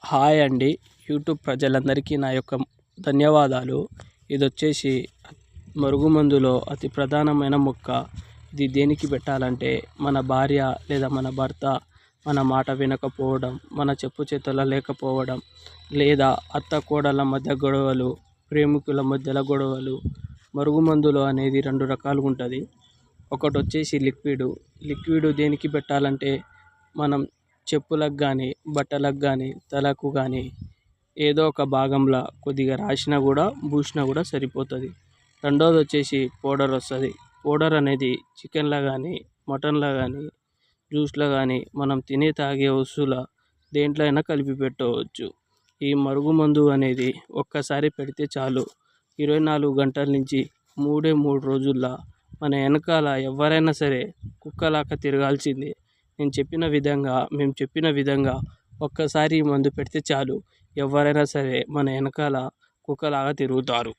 Hi అండి. YouTube ప్రజలందరికీ నా యొక్క ధన్యవాదాలు. ఇదొచ్చేసి మరుగుమందులో అతి ప్రధానమైన మొక్క. ఇది దేనికి పెట్టాలంటే మన భార్య లేదా మన భర్త మన మాట వినకపోవడం, మన చెప్పు చేతుల్లో లేకపోవడం, లేదా అత్త కోడళ్ళ మధ్య గొడవలు, ప్రేమికుల మధ్యలో గొడవలు. మరుగుమందులో అనేది 2 రకాలుగా ఉంటుంది. ఒకటి వచ్చేసి లిక్విడ్ దేనికి పెట్టాలంటే మనం చెప్పులకు కానీ, బట్టలకు కానీ, తలకు కానీ ఏదో ఒక భాగంలో కొద్దిగా రాసినా కూడా, పూసినా కూడా సరిపోతుంది. రెండోది వచ్చేసి పౌడర్ వస్తుంది. పౌడర్ అనేది చికెన్లో కానీ, మటన్లో కానీ, జ్యూస్లో కానీ, మనం తినే తాగే వస్తువుల దేంట్లో అయినా కలిపి పెట్టవచ్చు. ఈ మరుగుమందు అనేది ఒక్కసారి పెడితే చాలు, 24 గంటల నుంచి 3 రోజుల్లో మన వెనకాల ఎవరైనా సరే కుక్కలాగా తిరగాల్సిందే. మేము చెప్పిన విధంగా ఒక్కసారి ఈ మందు పెడితే చాలు, ఎవరైనా సరే మన వెనకాల కుక్కలాగా తిరుగుతారు.